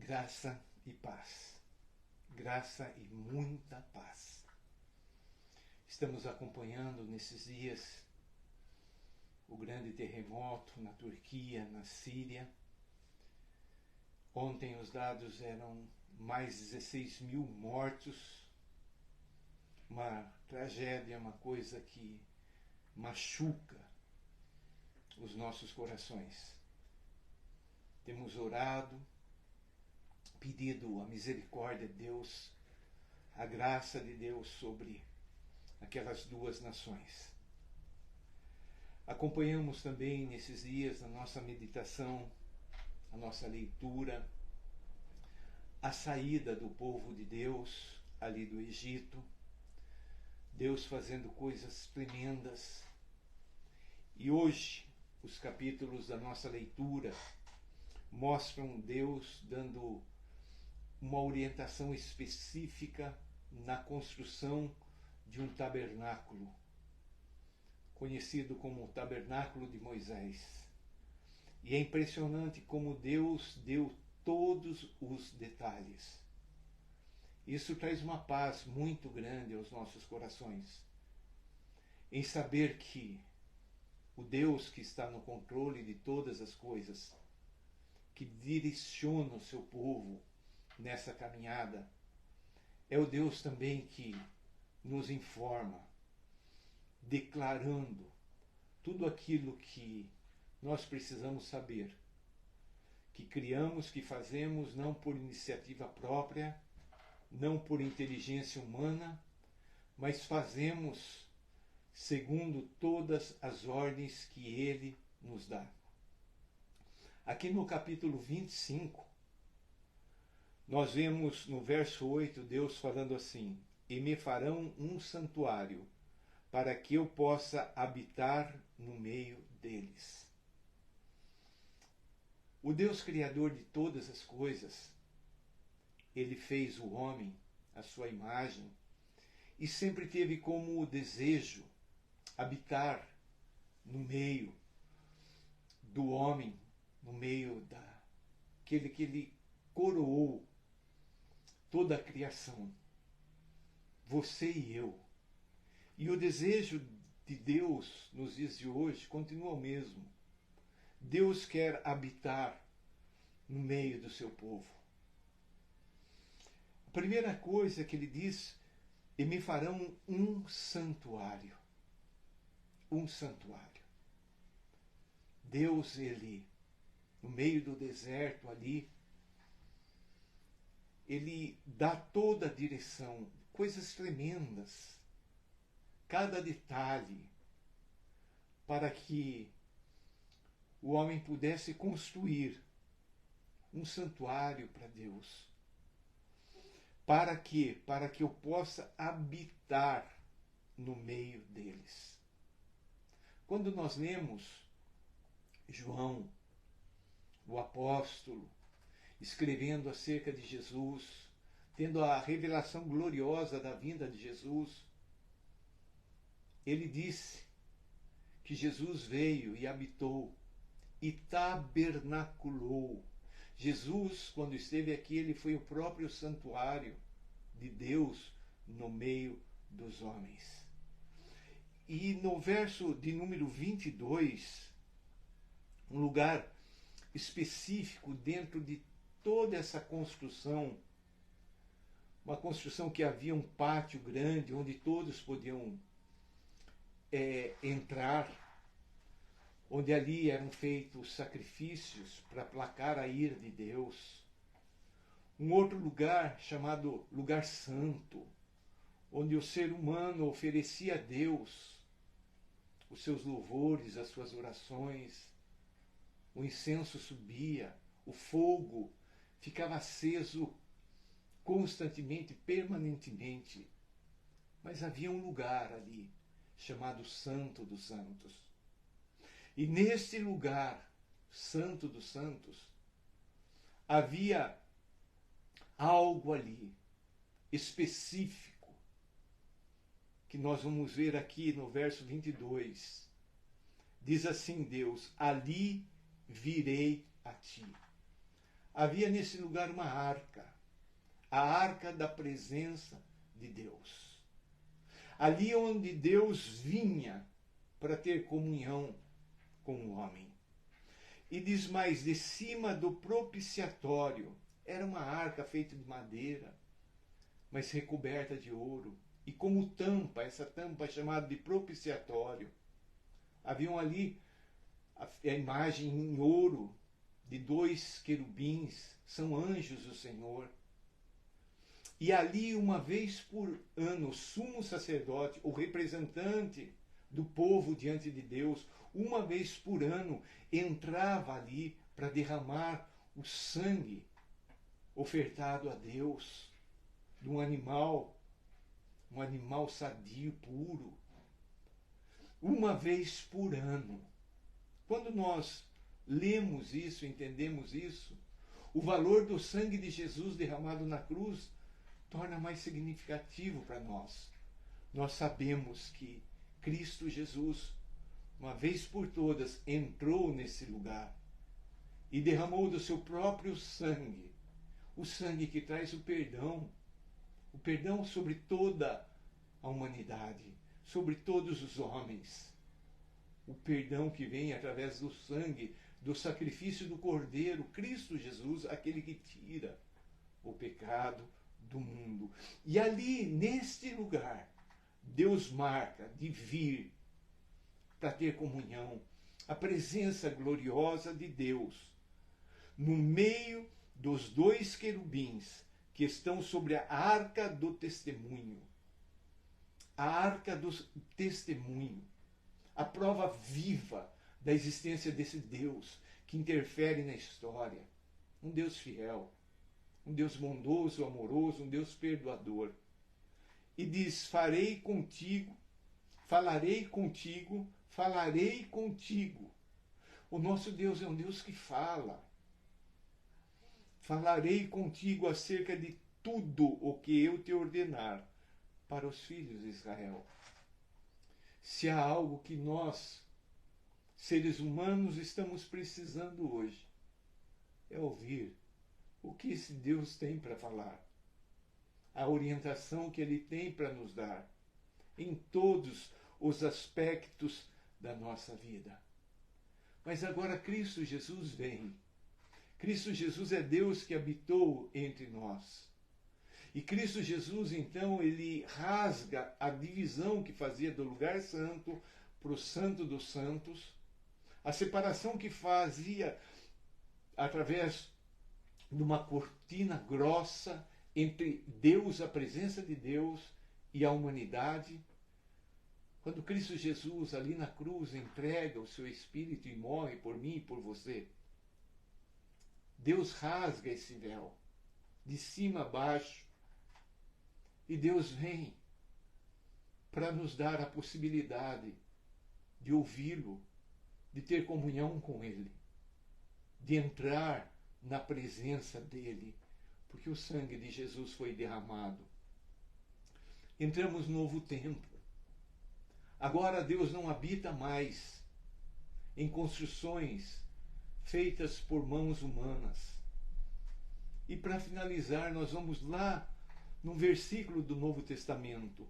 Graça e paz. Graça e muita paz. Estamos acompanhando nesses dias o grande terremoto na Turquia, na Síria. Ontem os dados eram mais 16 mil mortos. Uma tragédia, uma coisa que machuca os nossos corações. Temos orado, pedido a misericórdia de Deus, a graça de Deus sobre aquelas duas nações. Acompanhamos também nesses dias a nossa meditação, a nossa leitura, a saída do povo de Deus ali do Egito, Deus fazendo coisas tremendas. E hoje, os capítulos da nossa leitura mostram Deus dando uma orientação específica na construção de um tabernáculo, conhecido como o Tabernáculo de Moisés. E é impressionante como Deus deu todos os detalhes. Isso traz uma paz muito grande aos nossos corações, em saber que o Deus que está no controle de todas as coisas, que direciona o seu povo nessa caminhada, é o Deus também que nos informa, declarando tudo aquilo que nós precisamos saber, que criamos, que fazemos não por iniciativa própria, não por inteligência humana, mas fazemos segundo todas as ordens que Ele nos dá. Aqui no capítulo 25, nós vemos no verso 8 Deus falando assim: e me farão um santuário, para que eu possa habitar no meio deles. O Deus Criador de todas as coisas, Ele fez o homem à sua imagem e sempre teve como desejo habitar no meio do homem, no meio daquele que Ele coroou toda a criação, você e eu. E o desejo de Deus nos dias de hoje continua o mesmo. Deus quer habitar no meio do seu povo. A primeira coisa que Ele diz: e me farão um santuário. Um santuário. Deus, Ele, no meio do deserto ali, Ele dá toda a direção, coisas tremendas, cada detalhe, para que o homem pudesse construir um santuário para Deus. Para quê? Para que eu possa habitar no meio deles. Quando nós lemos João, o apóstolo, escrevendo acerca de Jesus, tendo a revelação gloriosa da vinda de Jesus, ele disse que Jesus veio e habitou e tabernaculou. Jesus, quando esteve aqui, ele foi o próprio santuário de Deus no meio dos homens. E no verso de número 22, um lugar específico dentro de toda essa construção, uma construção que havia um pátio grande onde todos podiam entrar, onde ali eram feitos sacrifícios para aplacar a ira de Deus. Um outro lugar chamado Lugar Santo, onde o ser humano oferecia a Deus os seus louvores, as suas orações. O incenso subia, o fogo ficava aceso constantemente, permanentemente. Mas havia um lugar ali, chamado Santo dos Santos. E neste lugar, Santo dos Santos, havia algo ali, específico, que nós vamos ver aqui no verso 22. Diz assim Deus: ali virei a ti. havia nesse lugar uma arca, a arca da presença de Deus. Ali onde Deus vinha para ter comunhão com o homem. E diz mais, de cima do propiciatório, era uma arca feita de madeira, mas recoberta de ouro. E como tampa, essa tampa chamada de propiciatório, haviam ali a imagem em ouro de 2 querubins, são anjos do Senhor. E ali, uma vez por ano, o sumo sacerdote, o representante do povo diante de Deus, uma vez por ano, entrava ali para derramar o sangue ofertado a Deus de um animal sadio, puro. Uma vez por ano. Quando nós lemos isso, entendemos isso, o valor do sangue de Jesus derramado na cruz torna mais significativo para nós. Nós sabemos que Cristo Jesus, uma vez por todas, entrou nesse lugar e derramou do seu próprio sangue, o sangue que traz o perdão sobre toda a humanidade, sobre todos os homens. O perdão que vem através do sangue, do sacrifício do Cordeiro, Cristo Jesus, aquele que tira o pecado do mundo. E ali, neste lugar, Deus marca de vir para ter comunhão, a presença gloriosa de Deus, no meio dos 2 querubins que estão sobre a arca do testemunho. A arca do testemunho, a prova viva da existência desse Deus que interfere na história. Um Deus fiel, um Deus bondoso, amoroso, um Deus perdoador. E diz, falarei contigo. O nosso Deus é um Deus que fala. Falarei contigo acerca de tudo o que eu te ordenar para os filhos de Israel. Se há algo que nós, seres humanos, estamos precisando hoje, é ouvir o que esse Deus tem para falar, a orientação que Ele tem para nos dar, em todos os aspectos da nossa vida. Mas agora Cristo Jesus vem. Cristo Jesus é Deus que habitou entre nós. E Cristo Jesus, então, ele rasga a divisão que fazia do lugar santo para o santo dos santos, a separação que fazia através de uma cortina grossa entre Deus, a presença de Deus, e a humanidade. Quando Cristo Jesus, ali na cruz, entrega o seu Espírito e morre por mim e por você, Deus rasga esse véu, de cima a baixo, e Deus vem para nos dar a possibilidade de ouvi-lo, de ter comunhão com Ele, de entrar na presença dEle, porque o sangue de Jesus foi derramado. Entramos no novo tempo. Agora Deus não habita mais em construções feitas por mãos humanas. E para finalizar, nós vamos lá num versículo do Novo Testamento,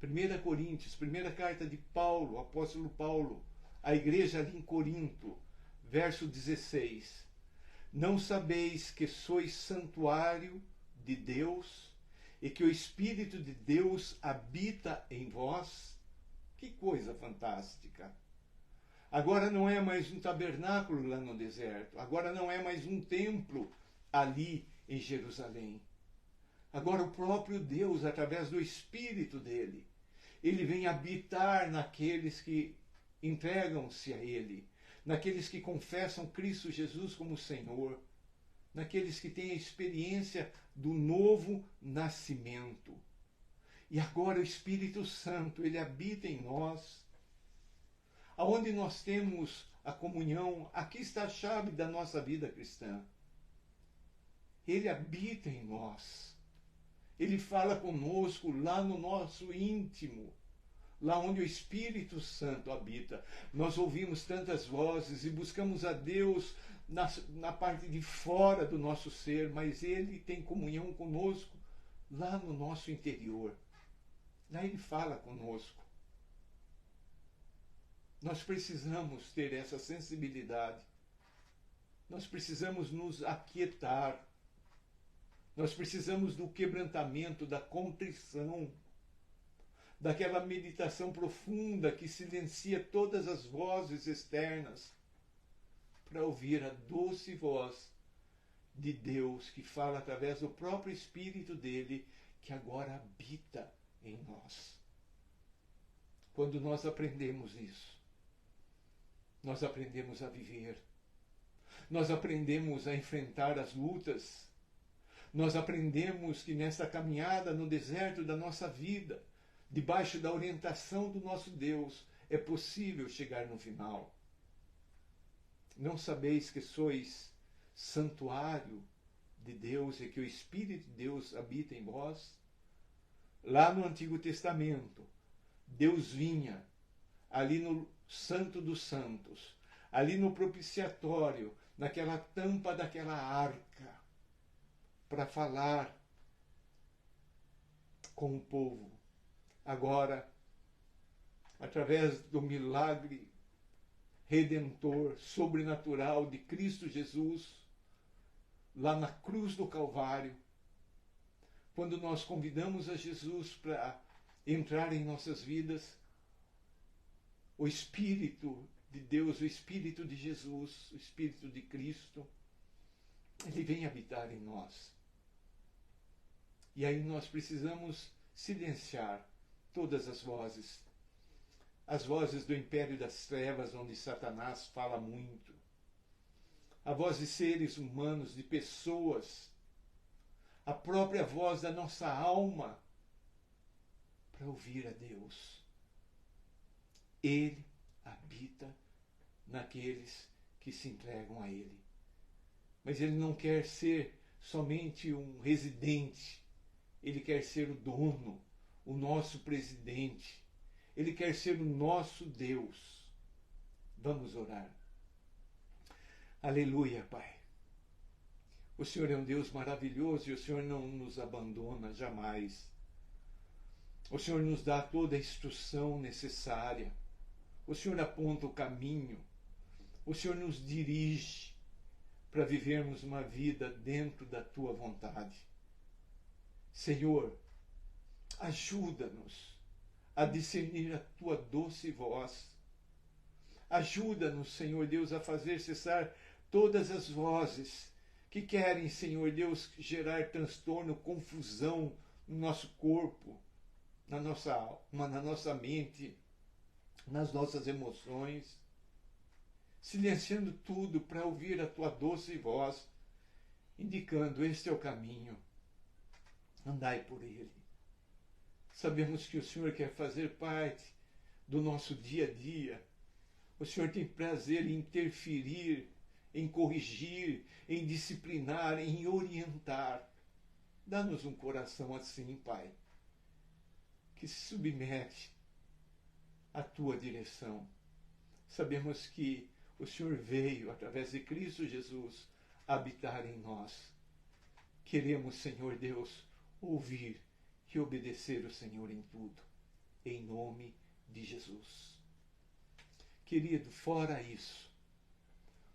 1 Coríntios, primeira carta de Paulo, apóstolo Paulo, à igreja ali em Corinto, verso 16. Não sabeis que sois santuário de Deus e que o Espírito de Deus habita em vós? Que coisa fantástica! Agora não é mais um tabernáculo lá no deserto, agora não é mais um templo ali em Jerusalém. Agora o próprio Deus, através do Espírito dele, ele vem habitar naqueles que entregam-se a ele, naqueles que confessam Cristo Jesus como Senhor, naqueles que têm a experiência do novo nascimento. E agora o Espírito Santo, ele habita em nós. Aonde nós temos a comunhão, aqui está a chave da nossa vida cristã. Ele habita em nós. Ele fala conosco lá no nosso íntimo, lá onde o Espírito Santo habita. Nós ouvimos tantas vozes e buscamos a Deus na parte de fora do nosso ser, mas Ele tem comunhão conosco lá no nosso interior. Lá Ele fala conosco. Nós precisamos ter essa sensibilidade. Nós precisamos nos aquietar. Nós precisamos do quebrantamento, da contrição, daquela meditação profunda que silencia todas as vozes externas, para ouvir a doce voz de Deus que fala através do próprio Espírito dele, que agora habita em nós. Quando nós aprendemos isso, nós aprendemos a viver, nós aprendemos a enfrentar as lutas, nós aprendemos que nessa caminhada no deserto da nossa vida, debaixo da orientação do nosso Deus, é possível chegar no final. Não sabeis que sois santuário de Deus e que o Espírito de Deus habita em vós? Lá no Antigo Testamento, Deus vinha ali no Santo dos Santos, ali no propiciatório, naquela tampa daquela arca, para falar com o povo. Agora, através do milagre redentor, sobrenatural de Cristo Jesus, lá na cruz do Calvário, quando nós convidamos a Jesus para entrar em nossas vidas, o Espírito de Deus, o Espírito de Jesus, o Espírito de Cristo, ele vem habitar em nós. E aí nós precisamos silenciar todas as vozes do império das trevas, onde Satanás fala muito, a voz de seres humanos, de pessoas, a própria voz da nossa alma, para ouvir a Deus. Ele habita naqueles que se entregam a Ele. Mas Ele não quer ser somente um residente, Ele quer ser o dono, o nosso presidente. Ele quer ser o nosso Deus. Vamos orar. Aleluia, Pai. O Senhor é um Deus maravilhoso e o Senhor não nos abandona jamais. O Senhor nos dá toda a instrução necessária. O Senhor aponta o caminho. O Senhor nos dirige para vivermos uma vida dentro da Tua vontade. Senhor, ajuda-nos a discernir a Tua doce voz. Ajuda-nos, Senhor Deus, a fazer cessar todas as vozes que querem, Senhor Deus, gerar transtorno, confusão no nosso corpo, na nossa alma, na nossa mente, nas nossas emoções, silenciando tudo para ouvir a Tua doce voz, indicando: este é o caminho, andai por ele. Sabemos que o Senhor quer fazer parte do nosso dia a dia. O Senhor tem prazer em interferir, em corrigir, em disciplinar, em orientar. Dá-nos um coração assim, Pai, que se submete à Tua direção. Sabemos que o Senhor veio, através de Cristo Jesus, habitar em nós. Queremos, Senhor Deus, ouvir e obedecer o Senhor em tudo, em nome de Jesus. Querido, fora isso,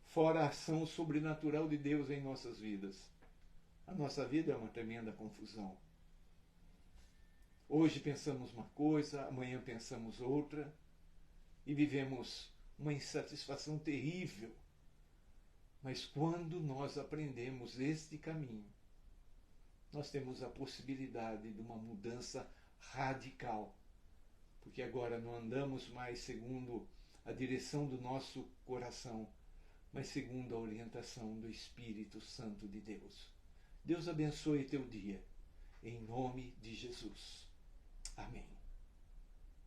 fora a ação sobrenatural de Deus em nossas vidas, a nossa vida é uma tremenda confusão. Hoje pensamos uma coisa, amanhã pensamos outra, e vivemos uma insatisfação terrível. Mas quando nós aprendemos este caminho, nós temos a possibilidade de uma mudança radical, porque agora não andamos mais segundo a direção do nosso coração, mas segundo a orientação do Espírito Santo de Deus. Deus abençoe teu dia, em nome de Jesus. Amém.